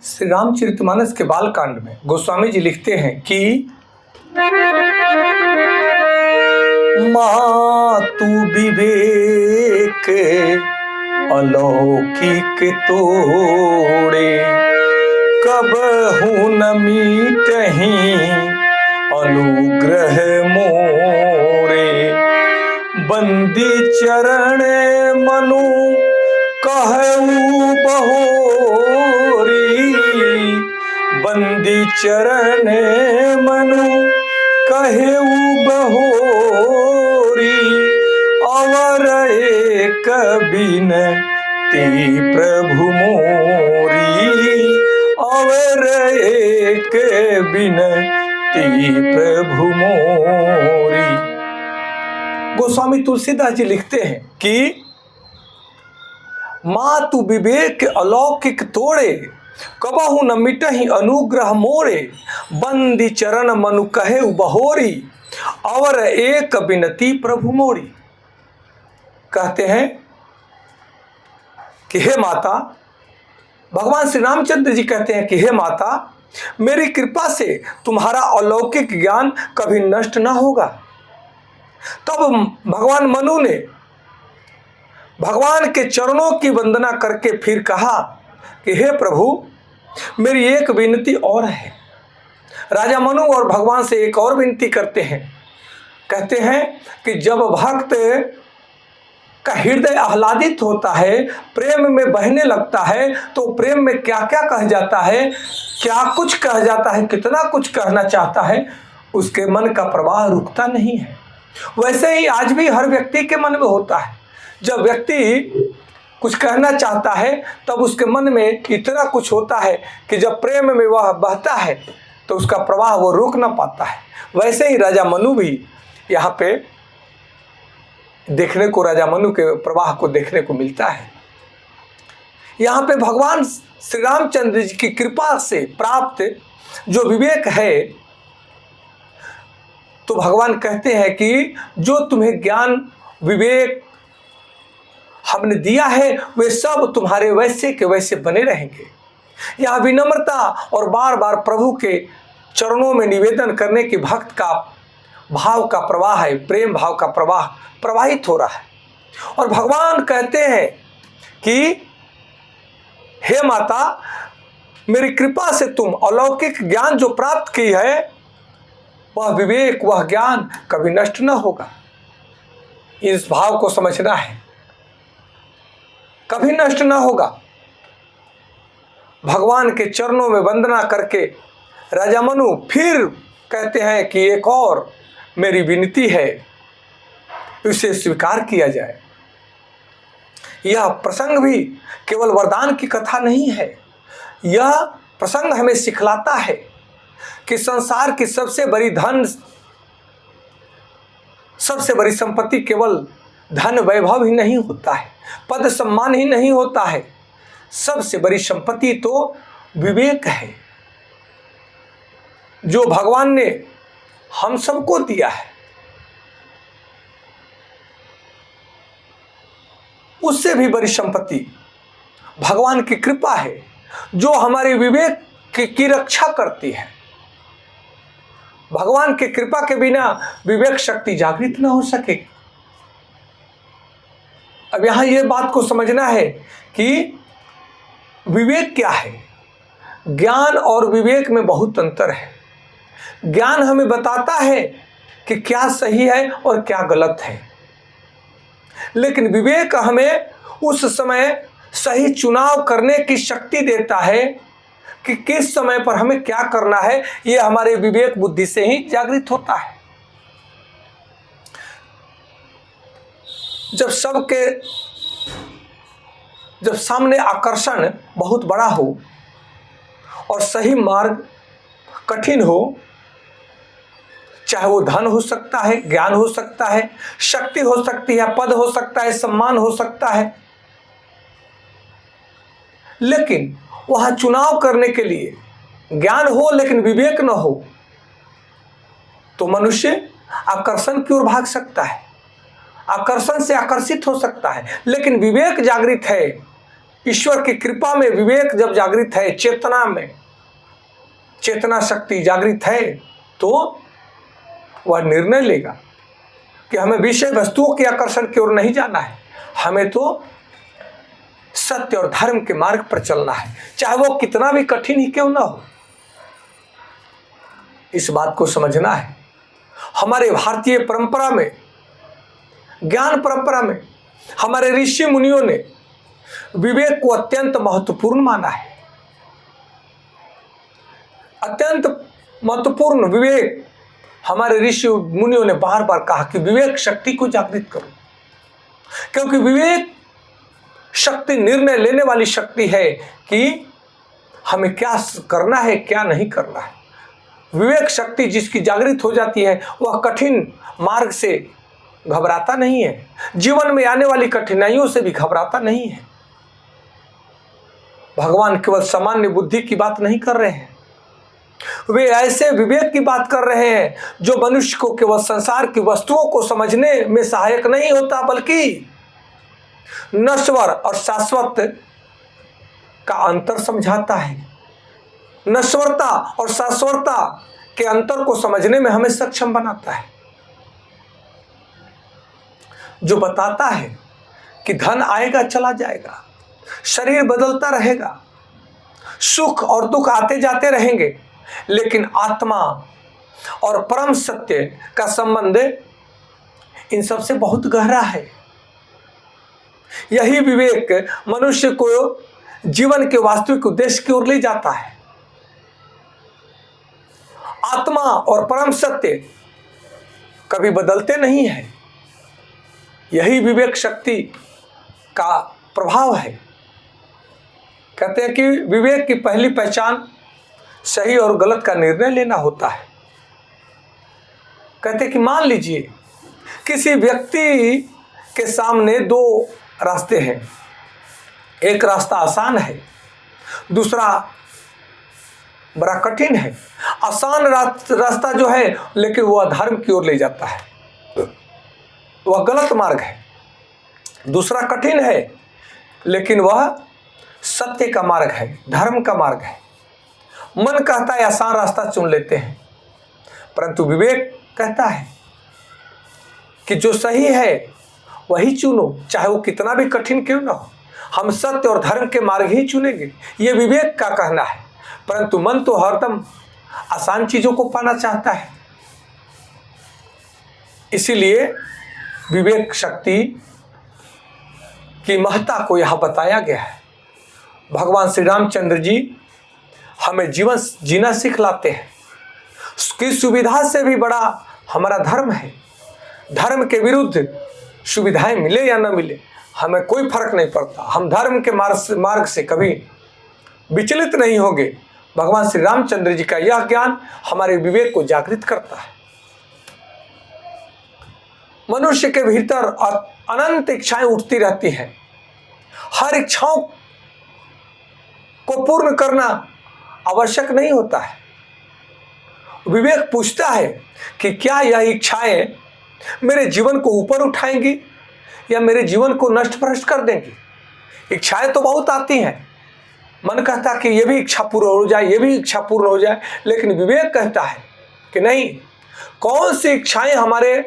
श्री रामचरितमानस के बालकांड में गोस्वामी जी लिखते हैं कि मातु विवेक अलौकिक तोड़े, कबहु न मीटहि अनुग्रह मोरे। बंदी चरण मनु कहऊ बहोरी, बंदी चरण मनु कहऊ बहोरी। अवर एक बिनती प्रभु मोरी, अवर एक बिनती प्रभु मोरी। गोस्वामी तुलसीदास जी लिखते हैं कि मातु विवेक अलौकिक तोड़े, कबहु न मिटहि अनुग्रह मोरे। बंदी चरण मनु कहे बहोरी, अवर एक बिनती प्रभु मोरी। कहते हैं कि हे माता, भगवान श्री रामचंद्र जी कहते हैं कि हे माता, मेरी कृपा से तुम्हारा अलौकिक ज्ञान कभी नष्ट न होगा। तब भगवान मनु ने भगवान के चरणों की वंदना करके फिर कहा कि हे प्रभु, मेरी एक विनती और है। राजा मनु और भगवान से एक और विनती करते हैं। कहते हैं कि जब भक्त का हृदय आह्लादित होता है, प्रेम में बहने लगता है, तो प्रेम में क्या क्या कह जाता है, क्या कुछ कह जाता है, कितना कुछ कहना चाहता है, उसके मन का प्रवाह रुकता नहीं है। वैसे ही आज भी हर व्यक्ति के मन में होता है। जब व्यक्ति कुछ कहना चाहता है तब उसके मन में इतना कुछ होता है कि जब प्रेम में वह बहता है तो उसका प्रवाह वो रोक ना पाता है। वैसे ही राजा मनु भी यहाँ पे देखने को, राजा मनु के प्रवाह को देखने को मिलता है। यहाँ पे भगवान श्री रामचंद्र जी की कृपा से प्राप्त जो विवेक है, तो भगवान कहते हैं कि जो तुम्हें ज्ञान विवेक हमने दिया है वे सब तुम्हारे वैसे के वैसे बने रहेंगे। यह विनम्रता और बार बार प्रभु के चरणों में निवेदन करने की भक्त का भाव का प्रवाह है, प्रेम भाव का प्रवाह प्रवाहित हो रहा है। और भगवान कहते हैं कि हे माता, मेरी कृपा से तुम अलौकिक ज्ञान जो प्राप्त की है, वह विवेक, वह ज्ञान कभी नष्ट न होगा। इस भाव को समझना है, कभी नष्ट न होगा। भगवान के चरणों में वंदना करके राजा मनु फिर कहते हैं कि एक और मेरी विनती है, इसे स्वीकार किया जाए। यह प्रसंग भी केवल वरदान की कथा नहीं है, यह प्रसंग हमें सिखलाता है कि संसार की सबसे बड़ी धन, सबसे बड़ी संपत्ति केवल धन वैभव ही नहीं होता है, पद सम्मान ही नहीं होता है। सबसे बड़ी संपत्ति तो विवेक है, जो भगवान ने हम सबको दिया है। उससे भी बड़ी संपत्ति भगवान की कृपा है, जो हमारे विवेक की रक्षा करती है। भगवान की कृपा के बिना विवेक शक्ति जागृत न हो सके। अब यहाँ ये बात को समझना है कि विवेक क्या है। ज्ञान और विवेक में बहुत अंतर है। ज्ञान हमें बताता है कि क्या सही है और क्या गलत है, लेकिन विवेक हमें उस समय सही चुनाव करने की शक्ति देता है कि किस समय पर हमें क्या करना है। ये हमारे विवेक बुद्धि से ही जागृत होता है। जब सामने आकर्षण बहुत बड़ा हो और सही मार्ग कठिन हो, चाहे वो धन हो सकता है, ज्ञान हो सकता है, शक्ति हो सकती है, पद हो सकता है, सम्मान हो सकता है, लेकिन वहां चुनाव करने के लिए ज्ञान हो लेकिन विवेक न हो, तो मनुष्य आकर्षण की ओर भाग सकता है, आकर्षण से आकर्षित हो सकता है। लेकिन विवेक जागृत है ईश्वर की कृपा में विवेक जब जागृत है, चेतना में चेतना शक्ति जागृत है, तो वह निर्णय लेगा कि हमें विषय वस्तुओं के आकर्षण की ओर नहीं जाना है, हमें तो सत्य और धर्म के मार्ग पर चलना है, चाहे वो कितना भी कठिन ही क्यों ना हो। इस बात को समझना है। हमारे भारतीय परंपरा में, ज्ञान परंपरा में हमारे ऋषि मुनियों ने विवेक को अत्यंत महत्वपूर्ण माना है। अत्यंत महत्वपूर्ण विवेक हमारे ऋषि मुनियों ने बार बार कहा कि विवेक शक्ति को जागृत करो, क्योंकि विवेक शक्ति निर्णय लेने वाली शक्ति है कि हमें क्या करना है, क्या नहीं करना है। विवेक शक्ति जिसकी जागृत हो जाती है वह कठिन मार्ग से घबराता नहीं है, जीवन में आने वाली कठिनाइयों से भी घबराता नहीं है। भगवान केवल सामान्य बुद्धि की बात नहीं कर रहे हैं, वे ऐसे विवेक की बात कर रहे हैं जो मनुष्य को केवल संसार की वस्तुओं को समझने में सहायक नहीं होता, बल्कि नश्वर और शाश्वत का अंतर समझाता है। नश्वरता और शाश्वतता के अंतर को समझने में हमें सक्षम बनाता है, जो बताता है कि धन आएगा चला जाएगा, शरीर बदलता रहेगा, सुख और दुख आते जाते रहेंगे, लेकिन आत्मा और परम सत्य का संबंध इन सब से बहुत गहरा है। यही विवेक मनुष्य को जीवन के वास्तविक उद्देश्य की ओर ले जाता है। आत्मा और परम सत्य कभी बदलते नहीं है, यही विवेक शक्ति का प्रभाव है। कहते हैं कि विवेक की पहली पहचान सही और गलत का निर्णय लेना होता है। कहते हैं कि मान लीजिए किसी व्यक्ति के सामने दो रास्ते हैं, एक रास्ता आसान है, दूसरा बड़ा कठिन है। आसान रास्ता जो है लेकिन वह धर्म की ओर ले जाता है, वह गलत मार्ग है। दूसरा कठिन है लेकिन वह सत्य का मार्ग है, धर्म का मार्ग है। मन कहता है आसान रास्ता चुन लेते हैं, परंतु विवेक कहता है कि जो सही है वही चुनो, चाहे वो कितना भी कठिन क्यों ना हो। हम सत्य और धर्म के मार्ग ही चुनेंगे, ये विवेक का कहना है। परंतु मन तो हरदम आसान चीजों को पाना चाहता है। इसीलिए विवेक शक्ति की महत्ता को यहाँ बताया गया है। भगवान श्री रामचंद्र जी हमें जीवन जीना सिखलाते हैं। उसकी सुविधा से भी बड़ा हमारा धर्म है। धर्म के विरुद्ध सुविधाएं मिले या न मिले हमें कोई फर्क नहीं पड़ता, हम धर्म के मार्ग से कभी विचलित नहीं होंगे। भगवान श्री रामचंद्र जी का यह ज्ञान हमारे विवेक को जागृत करता है। मनुष्य के भीतर अनंत इच्छाएं उठती रहती हैं, हर इच्छाओं को पूर्ण करना आवश्यक नहीं होता है। विवेक पूछता है कि क्या यह इच्छाएं मेरे जीवन को ऊपर उठाएंगी या मेरे जीवन को नष्ट भ्रष्ट कर देंगी। इच्छाएं तो बहुत आती हैं, मन कहता कि ये भी इच्छा पूर्ण हो जाए, ये भी इच्छा पूर्ण हो जाए, लेकिन विवेक कहता है कि नहीं, कौन सी इच्छाएं हमारे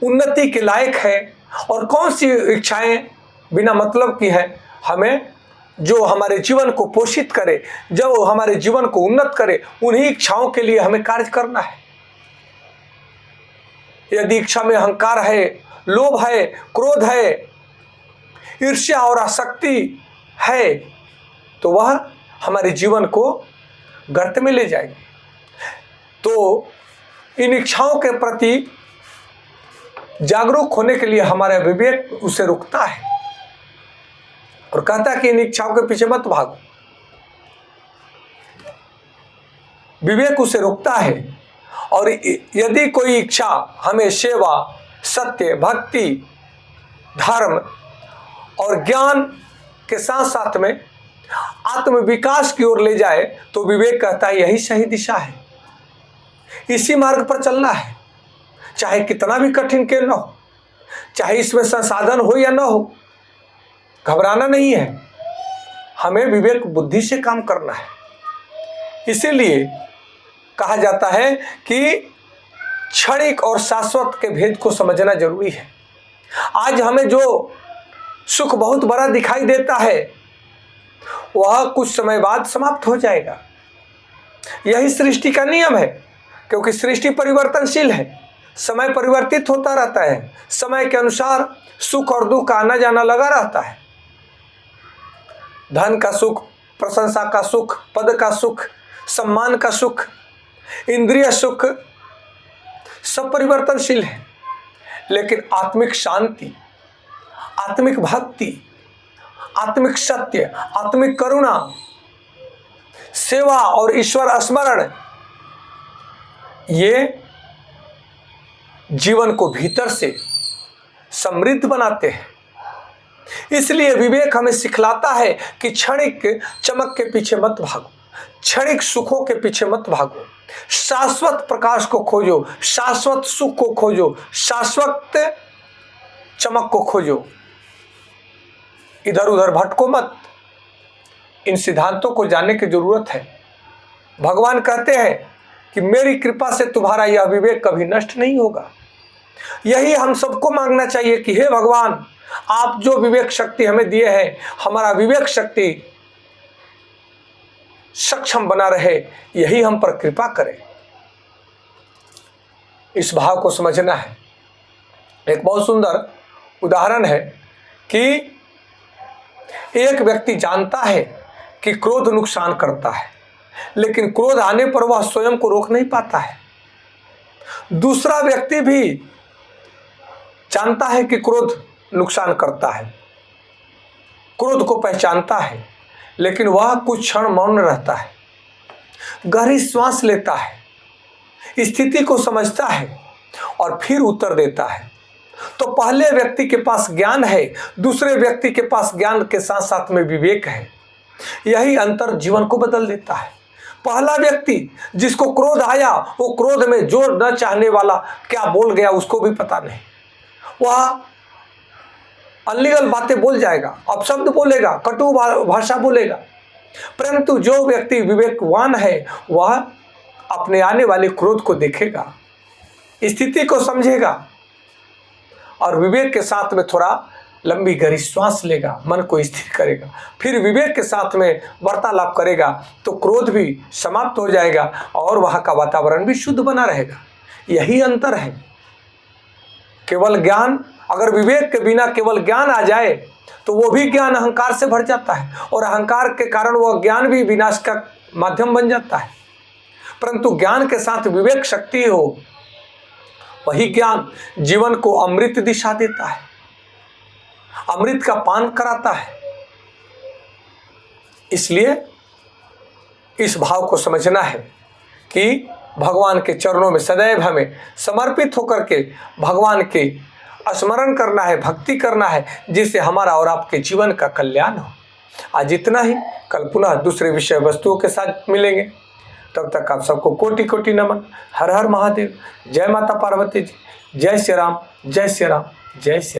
उन्नति के लायक है और कौन सी इच्छाएं बिना मतलब की है, हमें जो हमारे जीवन को पोषित करे, जो हमारे जीवन को उन्नत करे, उन्हीं इच्छाओं के लिए हमें कार्य करना है। यदि इच्छा में अहंकार है, लोभ है, क्रोध है, ईर्ष्या और आसक्ति है, तो वह हमारे जीवन को गर्त में ले जाएगी। तो इन इच्छाओं के प्रति जागरूक होने के लिए हमारा विवेक उसे रोकता है और कहता है कि इन इच्छाओं के पीछे मत भागो। विवेक उसे रोकता है। और यदि कोई इच्छा हमें सेवा, सत्य, भक्ति, धर्म और ज्ञान के साथ साथ में आत्म विकास की ओर ले जाए, तो विवेक कहता है यही सही दिशा है, इसी मार्ग पर चलना है, चाहे कितना भी कठिन क्यों न हो, चाहे इसमें संसाधन हो या न हो, घबराना नहीं है, हमें विवेक बुद्धि से काम करना है। इसीलिए कहा जाता है कि क्षणिक और शाश्वत के भेद को समझना जरूरी है। आज हमें जो सुख बहुत बड़ा दिखाई देता है वह कुछ समय बाद समाप्त हो जाएगा। यही सृष्टि का नियम है, क्योंकि सृष्टि परिवर्तनशील है, समय परिवर्तित होता रहता है, समय के अनुसार सुख और दुख का आना जाना लगा रहता है। धन का सुख, प्रशंसा का सुख, पद का सुख, सम्मान का सुख, इंद्रिय सुख सब परिवर्तनशील है, लेकिन आत्मिक शांति, आत्मिक भक्ति, आत्मिक सत्य, आत्मिक करुणा, सेवा और ईश्वर स्मरण, ये जीवन को भीतर से समृद्ध बनाते हैं। इसलिए विवेक हमें सिखलाता है कि क्षणिक चमक के पीछे मत भागो, क्षणिक सुखों के पीछे मत भागो, शाश्वत प्रकाश को खोजो, शाश्वत सुख को खोजो, शाश्वत चमक को खोजो। इधर उधर भटको मत। इन सिद्धांतों को जानने की जरूरत है। भगवान कहते हैं कि मेरी कृपा से तुम्हारा यह विवेक कभी नष्ट नहीं होगा। यही हम सबको मांगना चाहिए कि हे भगवान, आप जो विवेक शक्ति हमें दिए हैं, हमारा विवेक शक्ति सक्षम बना रहे, यही हम पर कृपा करें। इस भाव को समझना है। एक बहुत सुंदर उदाहरण है कि एक व्यक्ति जानता है कि क्रोध नुकसान करता है, लेकिन क्रोध आने पर वह स्वयं को रोक नहीं पाता है। दूसरा व्यक्ति भी जानता है कि क्रोध नुकसान करता है, क्रोध को पहचानता है, लेकिन वह कुछ क्षण मौन रहता है, गहरी श्वास लेता है, स्थिति को समझता है और फिर उत्तर देता है। तो पहले व्यक्ति के पास ज्ञान है, दूसरे व्यक्ति के पास ज्ञान के साथ साथ में विवेक है। यही अंतर जीवन को बदल देता है। पहला व्यक्ति जिसको क्रोध आया, वो क्रोध में जो न चाहने वाला क्या बोल गया उसको भी पता नहीं, वह अनलीगल बातें बोल जाएगा, अपशब्द बोलेगा, कटु भाषा बोलेगा। परंतु जो व्यक्ति विवेकवान है वह अपने आने वाले क्रोध को देखेगा, स्थिति को समझेगा और विवेक के साथ में थोड़ा लंबी गहरी श्वास लेगा, मन को स्थिर करेगा, फिर विवेक के साथ में वार्तालाप करेगा तो क्रोध भी समाप्त हो जाएगा और वहाँ का वातावरण भी शुद्ध बना रहेगा। यही अंतर है। केवल ज्ञान, अगर विवेक के बिना केवल ज्ञान आ जाए तो वो भी ज्ञान अहंकार से भर जाता है और अहंकार के कारण वह ज्ञान भी विनाश का माध्यम बन जाता है। परंतु ज्ञान के साथ विवेक शक्ति हो, वही ज्ञान जीवन को अमृत दिशा देता है, अमृत का पान कराता है। इसलिए इस भाव को समझना है कि भगवान के चरणों में सदैव हमें समर्पित होकर के भगवान के स्मरण करना है, भक्ति करना है, जिससे हमारा और आपके जीवन का कल्याण हो। आज इतना ही, कल पुनः दूसरे विषय वस्तुओं के साथ मिलेंगे। तब तक आप सबको कोटि कोटि नमन। हर हर महादेव। जय माता पार्वती जी। जय श्री राम, जय श्री राम, जय श्री